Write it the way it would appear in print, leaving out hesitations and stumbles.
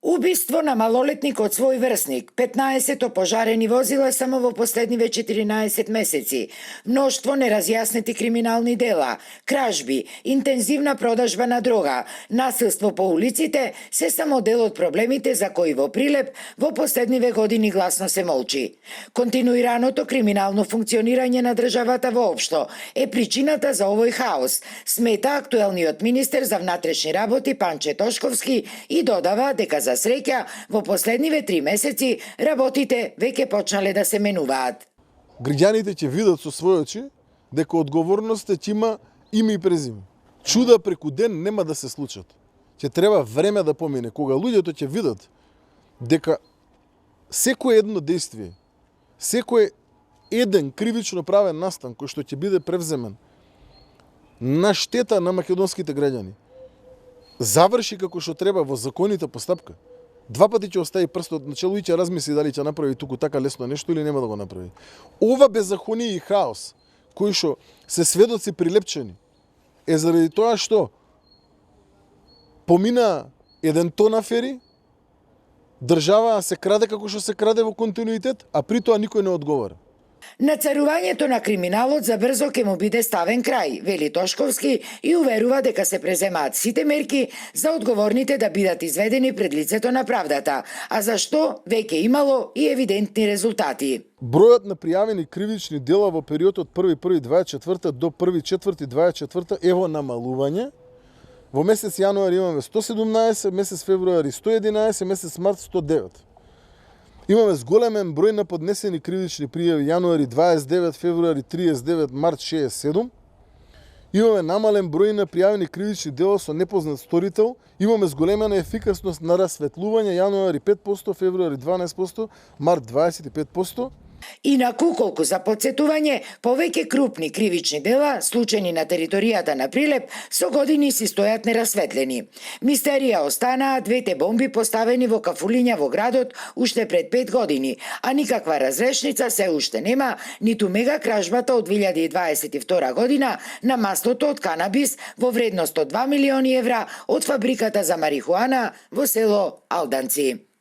Убиство на малолетник од свој врсник, 15 опожарени возила само во последниве 14 месеци, мноштво неразјаснети криминални дела, кражби, интензивна продажба на дрога, насилство по улиците се само дел од проблемите за кои во Прилеп во последниве години гласно се молчи. Континуираното криминално функционирање на државата воопшто е причината за овој хаос, смета актуелниот министер за внатрешни работи Панче Тошковски и додава дека за среќа, во последниве 3 месеци работите веќе почнале да се менуваат. Граѓаните ќе видат со своји очи дека одговорноста ќе има име и презиме. Чуда преку ден нема да се случат. Ќе треба време да помине, кога луѓето ќе видат дека секое едно действие, секој еден кривично правен настан кој што ќе биде превземен на штета на македонските граѓани, заврши како што треба во законита постапка. Два пати ќе остави прстот на чело и ќе размисли дали ќе направи туку така лесно нешто или нема да го направи. Ова беззаконие и хаос, кои што се сведоци прилепчени, е заради тоа што помина еден тон афери, држава се краде како што се краде во континуитет, а при тоа никој не одговара. Нацарувањето на криминалот забрзо ќе му биде ставен крај, вели Тошковски и уверува дека се преземаат сите мерки за одговорните да бидат изведени пред лицето на правдата, а за што веќе имало и евидентни резултати. Бројот на пријавени кривични дела во периодот од 1.1.24 до 1.4.24 е во намалување. Во месец јануари имаме 117, месец февруари 111, месец март 109. Имаме зголемен број на поднесени кривични пријави јануари 29, февруари 39, март 67. Имаме намален број на пријавени кривични дела со непознат сторител. Имаме зголемена ефикасност на расветлување јануари 5%, февруари 12%, март 25%. Инаку, колку за подсетување, повеќе крупни кривични дела, случајни на територијата на Прилеп, со години си стојат нерасветлени. Мистерија останаа двете бомби поставени во кафулиња во градот уште пред 5 години, а никаква разрешница се уште нема, ниту мега кражбата од 2022 година на маслото од канабис во вредност од 2 милиони евра од фабриката за марихуана во село Алданци.